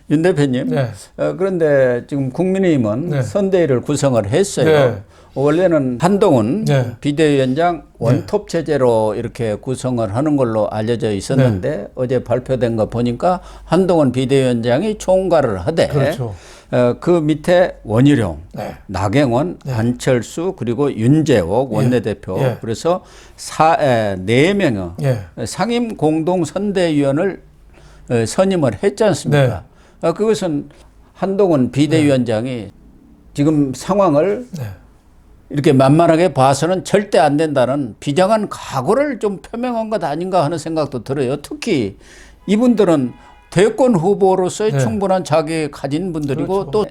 윤 대표님, 네. 그런데 지금 국민의힘은 네. 선대위를 구성을 했어요. 네. 원래는 한동훈 네. 비대위원장 원톱 체제로 이렇게 구성을 하는 걸로 알려져 있었는데 어제 발표된 거 보니까 한동훈 비대위원장이 총괄을 하되 그렇죠. 그 밑에 원희룡, 네. 나경원, 안철수 그리고 윤재옥 원내대표 예. 그래서 4명의 예. 상임 공동 선대위원을 선임을 했지 않습니까? 그것은 한동훈 비대위원장이 지금 상황을 네. 이렇게 만만하게 봐서는 절대 안 된다는 비장한 각오를 좀 표명한 것 아닌가 하는 생각도 들어요. 특히 이분들은 대권 후보로서의 네. 충분한 자격을 가진 분들이고 그렇죠. 또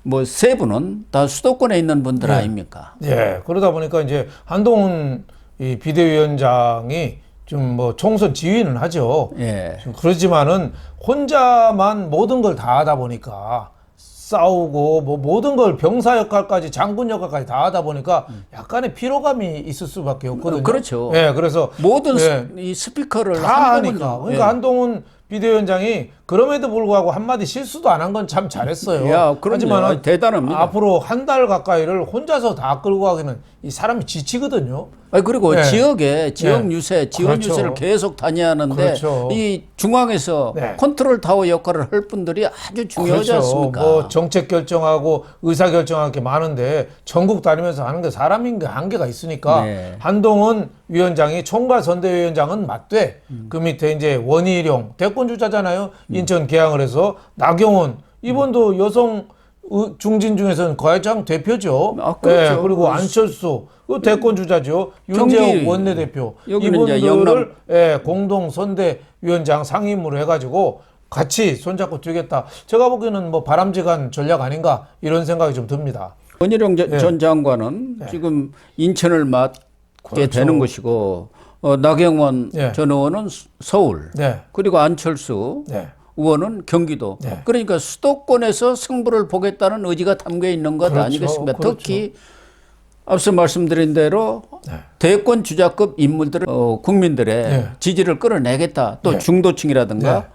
뭐 세 분은 다 수도권에 있는 분들 아닙니까? 예. 그러다 보니까 이제 한동훈 이 비대위원장이 좀 뭐 총선 지휘는 하죠. 예. 그렇지만은 혼자만 모든 걸 다 하다 보니까 싸우고 뭐 모든 걸 병사 역할까지 장군 역할까지 다 하다 보니까 약간의 피로감이 있을 수밖에 없거든요. 그렇죠. 예, 그래서 모든 예, 이 스피커를 다 한동훈, 하니까. 그러니까 예. 한동훈 비대위원장이 그럼에도 불구하고 한마디 실수도 안 한 건 참 잘했어요. 야, 그럼요. 하지만 대단합니다. 앞으로 한 달 가까이를 혼자서 다 끌고 가기는 이 사람이 지치거든요. 그리고 네. 지역에 지역 네. 유세, 지원 그렇죠. 유세를 계속 다녀야 하는데 그렇죠. 이 중앙에서 네. 컨트롤 타워 역할을 할 분들이 아주 중요하지 그렇죠. 않습니까? 뭐 정책 결정하고 의사 결정할 게 많은데 전국 다니면서 하는 게 사람인 게 한계가 있으니까 네. 한동훈 위원장이 총괄 선대위원장은 맞되 그 밑에 이제 원희룡 대권 주자잖아요. 인천 개항을 해서 나경원 이분도 여성 중진 중에서는 과장 대표죠. 그렇죠. 네, 그리고 안철수 그 대권 주자죠. 경기 윤재욱 원내대표 여기는 이제 이분들을 예, 공동 선대위원장 상임으로 해가지고 같이 손잡고 뛰겠다. 제가 보기에는 뭐 바람직한 전략 아닌가 이런 생각이 좀 듭니다. 원희룡 전 장관은 지금 인천을 맡게 그렇죠. 되는 것이고 나경원 네. 전 의원은 서울 네. 그리고 안철수 네. 의원은 경기도. 네. 그러니까 수도권에서 승부를 보겠다는 의지가 담겨 있는 것 그렇죠. 아니겠습니까? 그렇죠. 특히 앞서 말씀드린 대로 네. 대권 주자급 인물들을 국민들의 네. 지지를 끌어내겠다. 또 네. 중도층이라든가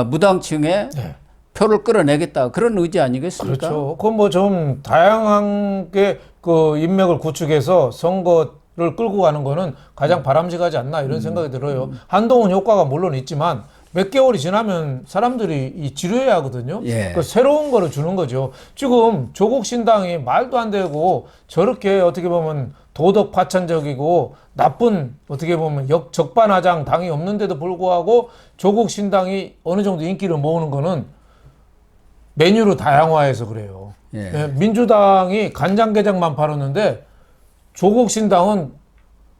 무당층의 네. 표를 끌어내겠다. 그런 의지 아니겠습니까? 그렇죠. 그건 뭐 좀 다양하게 그 인맥을 구축해서 선거를 끌고 가는 거는 가장 바람직하지 않나 이런 생각이 들어요. 한동훈 효과가 물론 있지만 몇 개월이 지나면 사람들이 이 지루해 하거든요. 예. 그 새로운 거를 주는 거죠. 지금 조국 신당이 말도 안 되고 저렇게 어떻게 보면 도덕 파탄적이고 나쁜 어떻게 보면 적반하장 당이 없는데도 불구하고 조국 신당이 어느 정도 인기를 모으는 거는 메뉴로 다양화해서 그래요. 예. 예, 민주당이 간장게장만 팔았는데 조국 신당은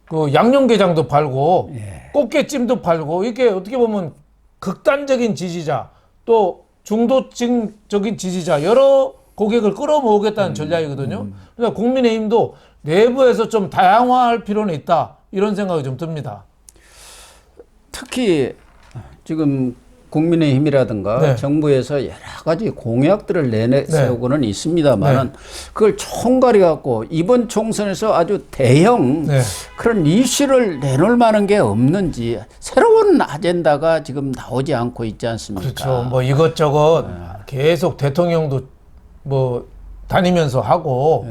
그 양념게장도 팔고 꽃게찜도 팔고 이게 어떻게 보면 극단적인 지지자 또 중도층적인 지지자 여러 고객을 끌어모으겠다는 전략이거든요. 그러니까 국민의힘도 내부에서 좀 다양화할 필요는 있다 이런 생각이 좀 듭니다. 특히 지금 국민의힘이라든가 네. 정부에서 여러 가지 공약들을 내세우고는 있습니다만 그걸 총괄해 갖고 이번 총선에서 아주 대형 네. 그런 이슈를 내놓을 만한 게 없는지 새로운 아젠다가 지금 나오지 않고 있지 않습니까? 그렇죠. 뭐 이것저것 계속 대통령도 뭐 다니면서 하고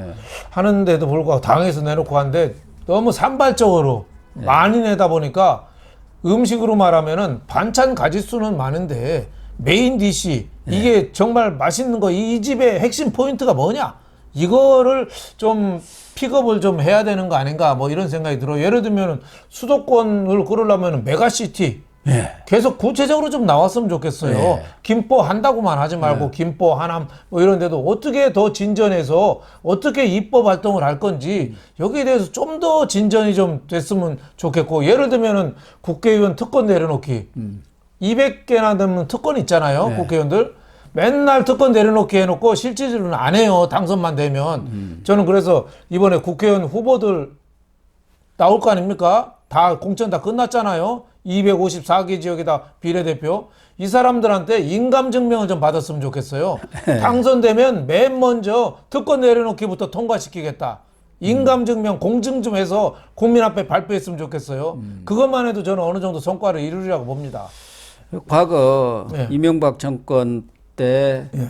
하는데도 불구하고 당에서 내놓고 하는데 너무 산발적으로 많이 내다 보니까 음식으로 말하면은 반찬 가짓수는 많은데 메인 디시 이게 정말 맛있는 거 이 집의 핵심 포인트가 뭐냐 이거를 좀 픽업을 좀 해야 되는 거 아닌가 뭐 이런 생각이 들어요. 예를 들면 수도권을 끌으려면 메가시티 계속 구체적으로 좀 나왔으면 좋겠어요. 김포 한다고만 하지 말고 김포, 하남 뭐 이런 데도 어떻게 더 진전해서 어떻게 입법 활동을 할 건지 여기에 대해서 좀 더 진전이 좀 됐으면 좋겠고 예를 들면은 국회의원 특권 내려놓기 200개나 되는 특권 있잖아요. 국회의원들 맨날 특권 내려놓기 해놓고 실질적으로는 안 해요. 당선만 되면. 저는 그래서 이번에 국회의원 후보들 나올 거 아닙니까? 다 공천 다 끝났잖아요. 254개 지역에다 비례대표. 이 사람들한테 인감증명을 좀 받았으면 좋겠어요. 당선되면 맨 먼저 특권 내려놓기부터 통과시키겠다. 인감증명 공증 좀 해서 국민 앞에 발표했으면 좋겠어요. 그것만 해도 저는 어느 정도 성과를 이루리라고 봅니다. 과거 이명박 정권 때 예.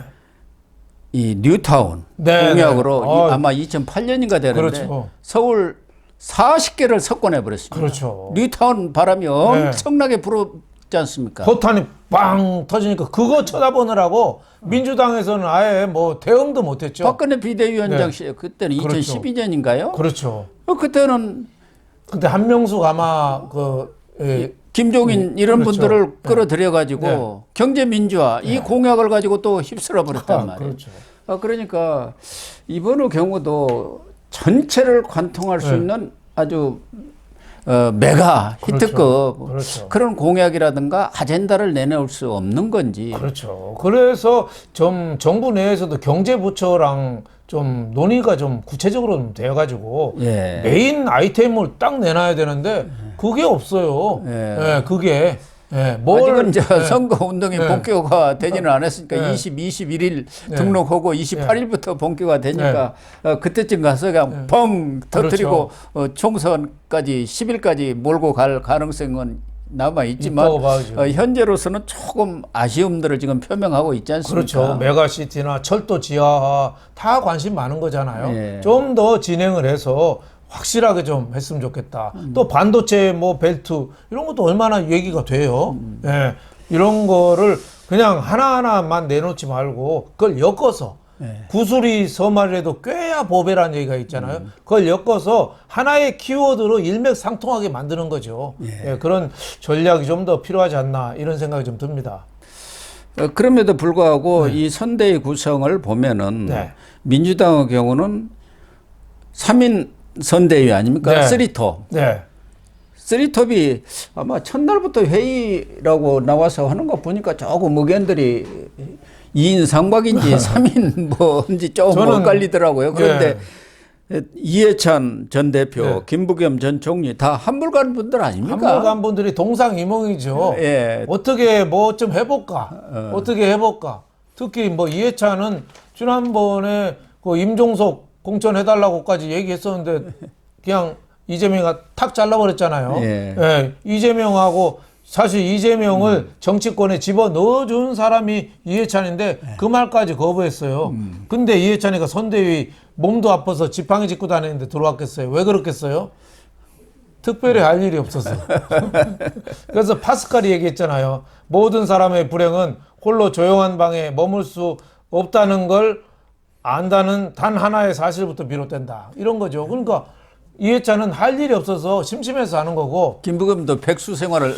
이 뉴타운 네, 공약으로 네. 아마 2008년인가 되는데 그렇죠. 서울 40개를 석권해 버렸습니다. 그렇죠. 뉴타운 바람이 엄청나게 불었지 않습니까? 포탄이 빵 터지니까 그거 쳐다보느라고 민주당에서는 아예 뭐 대응도 못했죠. 박근혜 비대위원장 네. 시 그때는 그렇죠. 2012년인가요? 그렇죠. 그때는 근데 한명숙 아마 김종인 이런 그렇죠. 분들을 네. 끌어들여 가지고 네. 경제 민주화 이 공약을 가지고 또 휩쓸어 버렸단 말이에요. 그렇죠. 그러니까 이번의 경우도 전체를 관통할 수 네. 있는 아주 메가 히트급 그렇죠. 그런 공약이라든가 아젠다를 내놓을 수 없는 건지. 그렇죠. 그래서 좀 정부 내에서도 경제부처랑 좀 논의가 좀 구체적으로 좀 되어가지고 예. 메인 아이템을 딱 내놔야 되는데 그게 없어요. 예. 그게 아직은 이제 예. 선거 운동이 네. 본격화 되지는 않았으니까 네. 21일 네. 등록하고 28일부터 본격화 되니까 그때쯤 가서 그냥 펑 터뜨리고 총선까지 10일까지 몰고 갈 가능성은 남아 있지만 있다고 봐야죠. 현재로서는 조금 아쉬움들을 지금 표명하고 있지 않습니까? 그렇죠. 메가시티나 철도 지하화 다 관심 많은 거잖아요. 예. 좀 더 진행을 해서 확실하게 좀 했으면 좋겠다. 또 반도체 뭐 벨트 이런 것도 얼마나 얘기가 돼요. 예. 이런 거를 그냥 하나하나만 내놓지 말고 그걸 엮어서 구슬이 서말이라도 꿰야 보배라는 얘기가 있잖아요. 그걸 엮어서 하나의 키워드로 일맥상통하게 만드는 거죠. 예, 그런 전략이 좀 더 필요하지 않나 이런 생각이 좀 듭니다. 그럼에도 불구하고 이 선대위 구성을 보면은 네. 민주당의 경우는 3인 선대위 아닙니까? 네. 쓰리톱. 네. 쓰리톱이 아마 첫날부터 회의라고 나와서 하는 거 보니까 조금 의견들이 2인 상박인지 3인 뭐인지 조금 저는- 엇갈리더라고요. 그런데 이해찬 전 대표, 네. 김부겸 전 총리 다 한물간 분들 아닙니까? 한물간 분들이 동상이몽이죠. 예. 어떻게 뭐 좀 해볼까? 어떻게 해볼까? 특히 뭐 이해찬은 지난번에 그 임종석 공천해달라고까지 얘기했었는데 그냥 이재명이 탁 잘라버렸잖아요. 예. 이재명하고 사실 이재명을 정치권에 집어 넣어준 사람이 이해찬인데 그 말까지 거부했어요. 근데 이해찬이가 선대위 몸도 아파서 지팡이 짚고 다니는데 들어왔겠어요. 왜 그렇겠어요? 특별히 할 일이 없어서. 그래서 파스칼이 얘기했잖아요. 모든 사람의 불행은 홀로 조용한 방에 머물 수 없다는 걸 안다는 단 하나의 사실부터 비롯된다. 이런 거죠. 그러니까 이해찬은 할 일이 없어서 심심해서 하는 거고. 김부겸도 백수 생활을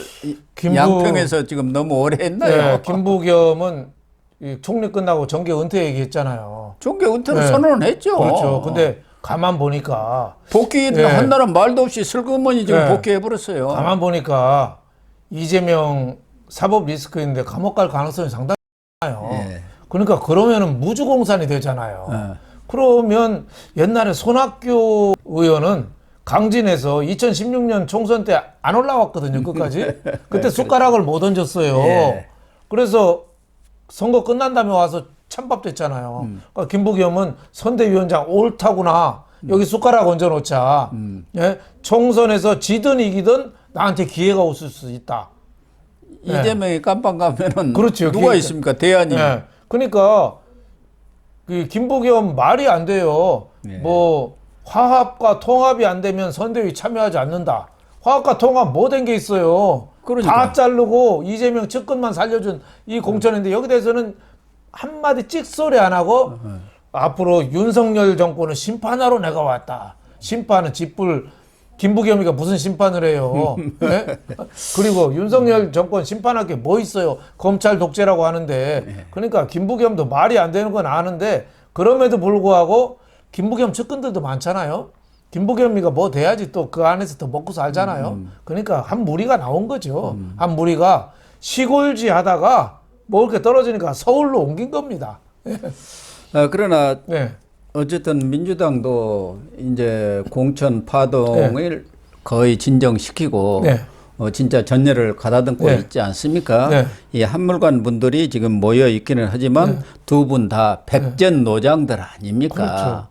양평에서 지금 너무 오래 했나요? 네, 김부겸은 이 총리 끝나고 정계 은퇴 얘기했잖아요. 종교 은퇴를 네. 선언은 했죠. 그렇죠. 근데 가만 보니까 복귀 한다는 말도 없이 슬그머니 지금 복귀해 버렸어요. 가만 보니까 이재명 사법 리스크인데 감옥 갈 가능성이 상당해요. 예. 그러니까 그러면은 무주공산이 되잖아요. 그러면 옛날에 손학규 의원은 강진에서 2016년 총선 때 안 올라왔거든요. 끝까지. 그때 숟가락을 못 얹었어요. 예. 그래서 선거 끝난 다음에 와서 찬밥 됐잖아요. 그러니까 김부겸은 선대위원장 옳다구나. 여기 숟가락 얹어 놓자. 예? 총선에서 지든 이기든 나한테 기회가 없을 수 있다. 이재명이 깜빵 가면은 그렇죠. 누가 있습니까? 대안이. 예. 그러니까 그 김부겸 말이 안 돼요. 뭐 화합과 통합이 안 되면 선대위 참여하지 않는다. 화합과 통합 뭐 된 게 있어요. 그러니까. 다 자르고 이재명 측근만 살려준 이 공천인데 여기 대해서는 한마디 찍소리 안 하고 앞으로 윤석열 정권은 심판하러 내가 왔다. 심판은 짓불 김부겸이가 무슨 심판을 해요. 네? 그리고 윤석열 정권 심판할 게 뭐 있어요. 검찰 독재라고 하는데. 그러니까 김부겸도 말이 안 되는 건 아는데 그럼에도 불구하고 김부겸 측근들도 많잖아요. 김부겸이가 뭐 돼야지 또 그 안에서 더 먹고 살잖아요. 그러니까 한 무리가 나온 거죠. 한 무리가 시골지 하다가 뭐 이렇게 떨어지니까 서울로 옮긴 겁니다. 그러나 네. 어쨌든 민주당도 이제 공천 파동을 거의 진정시키고 네. 진짜 전열을 가다듬고 네. 있지 않습니까? 네. 이 한물관 분들이 지금 모여 있기는 하지만 두 분 다 백전노장들 아닙니까?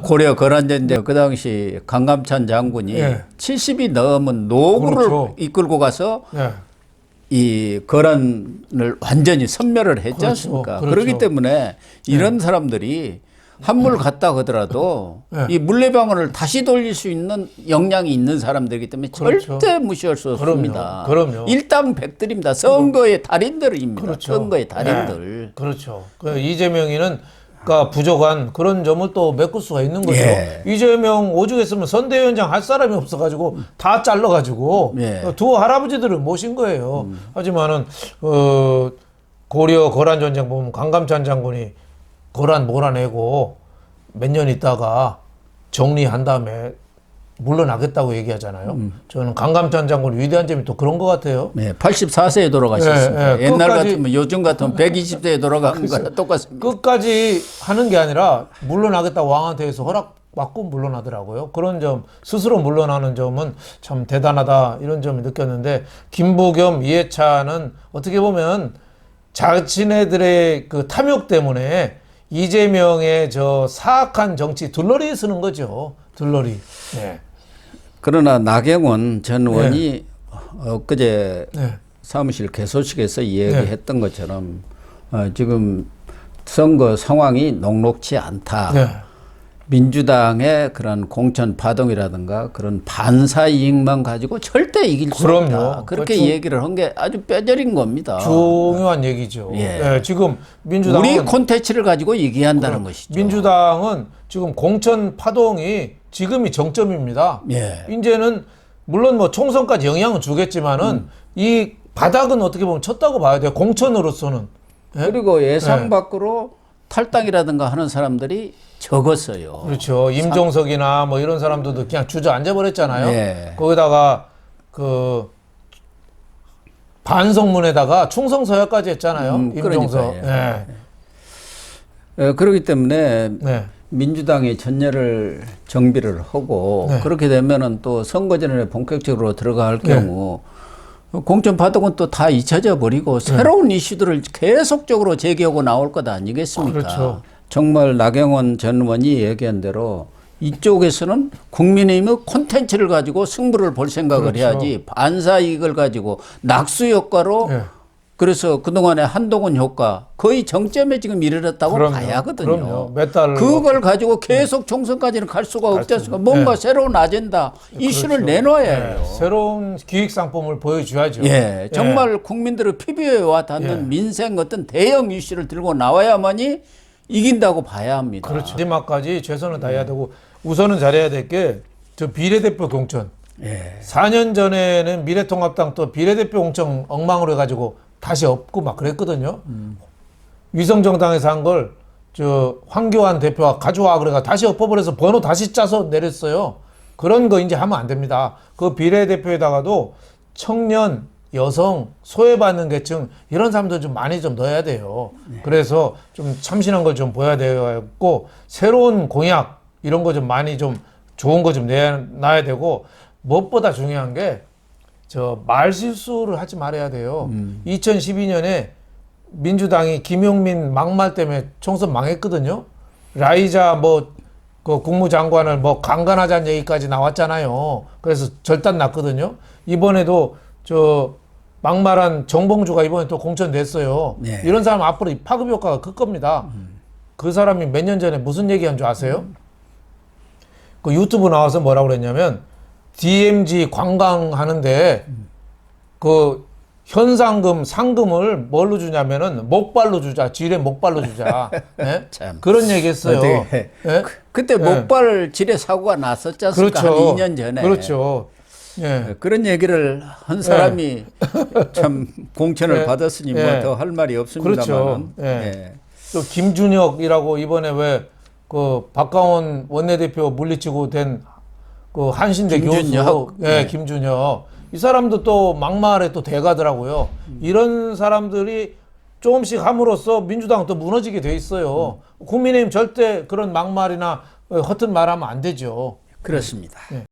고려 거란전쟁 그 당시 강감찬 장군이 네. 70이 넘은 노구를 그렇죠. 이끌고 가서 네. 이 거란을 완전히 섬멸을 했지 그렇죠. 않습니까? 그렇죠. 그렇기 때문에 이런 사람들이 한물 갔다 하더라도 이 물레방아를 다시 돌릴 수 있는 역량이 있는 사람들이기 때문에 그렇죠. 절대 무시할 수 없습니다. 그럼요. 일당백들입니다. 선거의 달인들입니다. 그렇죠. 선거의 달인들. 그렇죠. 그 이재명이는 가 부족한 그런 점을 또 메꿀 수가 있는 거죠. 예. 이재명 오죽했으면 선대위원장 할 사람이 없어가지고 다 잘라가지고 예. 두 할아버지들을 모신 거예요. 하지만은 고려 거란 전쟁 보면 강감찬 장군이 거란 몰아내고 몇 년 있다가 정리한 다음에 물러나겠다고 얘기하잖아요. 저는 강감찬 장군 위대한 점이 또 그런 것 같아요. 네, 84세에 돌아가셨습니다. 예, 예. 옛날 끝까지- 같으면 요즘 같으면 120세에 돌아가는 거랑 똑같습니다. 끝까지 하는 게 아니라 물러나겠다고 왕한테 해서 허락받고 물러나더라고요. 그런 점, 스스로 물러나는 점은 참 대단하다 이런 점을 느꼈는데, 김부겸, 이해찬은 어떻게 보면 자신네들의 그 탐욕 때문에 이재명의 저 사악한 정치 들러리 쓰는 거죠. 들러리. 네. 그러나 나경원 전 의원이 엊그제 네. 사무실 개소식에서 이야기했던 것처럼 지금 선거 상황이 녹록치 않다. 네. 민주당의 그런 공천 파동이라든가 그런 반사 이익만 가지고 절대 이길 수 그럼요. 없다. 그렇게 그 중- 얘기를 한 게 아주 뼈저린 겁니다. 중요한 얘기죠. 예. 네, 지금 민주당은 우리 콘텐츠를 가지고 얘기한다는 것이죠. 민주당은 지금 공천 파동이 지금이 정점입니다. 예. 이제는 물론 뭐 총선까지 영향은 주겠지만은 이 바닥은 어떻게 보면 쳤다고 봐야 돼요. 공천으로서는. 예? 그리고 예상 밖으로 탈당이라든가 하는 사람들이 적었어요. 그렇죠. 임종석이나 뭐 이런 사람들도 그냥 주저앉아 버렸잖아요. 예. 거기다가 그 반성문에다가 충성 서약까지 했잖아요. 임종석. 그러니까요. 그렇기 때문에 네. 민주당이 전열을 정비를 하고 네. 그렇게 되면은 또 선거전에 본격적으로 들어갈 경우 공천 파동은 또 다 잊혀져 버리고 새로운 이슈들을 계속적으로 제기하고 나올 것 아니겠습니까? 그렇죠. 정말 나경원 전 의원이 얘기한 대로 이쪽에서는 국민의힘의 콘텐츠를 가지고 승부를 볼 생각을 그렇죠. 해야지 반사 이익을 가지고 낙수 효과로 네. 그래서 그동안의 한동훈 효과 거의 정점에 지금 이르렀다고 그럼요. 봐야 하거든요. 그럼요. 몇 달을 그걸 가지고 계속 총선까지는 갈 수가 없지 않습니까? 뭔가 새로운 아젠다, 이슈를 내놔야 해요. 새로운 기획 상품을 보여줘야죠. 예, 정말 국민들의 피부에 와 닿는 민생 어떤 대형 이슈를 들고 나와야만이 이긴다고 봐야 합니다. 그렇죠. 마지막까지 최선을 다해야 되고 우선은 잘해야 될 게 저 비례대표 공천. 예. 4년 전에는 미래통합당 또 비례대표 공천 엉망으로 해가지고 다시 없고 막 그랬거든요. 위성정당에서 한 걸 저 황교안 대표가 가져와 그래가 다시 엎어버려서 번호 다시 짜서 내렸어요. 그런 거 이제 하면 안 됩니다. 그 비례대표에다가도 청년, 여성, 소외받는 계층 이런 사람들 좀 많이 좀 넣어야 돼요. 그래서 좀 참신한 걸 좀 보여야 되고 새로운 공약 이런 거 좀 많이 좀 좋은 거 좀 내놔야 되고 무엇보다 중요한 게 저 말실수를 하지 말아야 돼요. 2012년에 민주당이 김용민 막말 때문에 총선 망했거든요. 라이자 뭐 그 국무장관을 뭐 강간하자는 얘기까지 나왔잖아요. 그래서 절단 났거든요. 이번에도 저 막말한 정봉주가 이번에 또 공천됐어요. 네. 이런 사람 앞으로 파급 효과가 클 겁니다. 그 사람이 몇 년 전에 무슨 얘기한 줄 아세요? 그 유튜브 나와서 뭐라고 그랬냐면 DMZ 관광하는데 그 현상금 상금을 뭘로 주냐면은 목발로 주자. 지뢰 목발로 주자. 예? 참. 그런 얘기했어요. 어떻게 예? 그때 목발 지뢰 사고가 났었지 않습니까? 그렇죠. 한 2년 전에. 그렇죠. 예. 그런 얘기를 한 사람이 참 공천을 예. 받았으니 예. 뭐 더 할 말이 없습니다만. 그렇죠. 예. 또 김준혁이라고 이번에 왜 그 박강원 원내대표 물리치고 된 그 한신대 김준혁. 교수, 예, 네. 김준혁 이 사람도 또 막말에 또 대가더라고요. 이런 사람들이 조금씩 함으로써 민주당 또 무너지게 돼 있어요. 국민의힘 절대 그런 막말이나 허튼 말하면 안 되죠. 그렇습니다.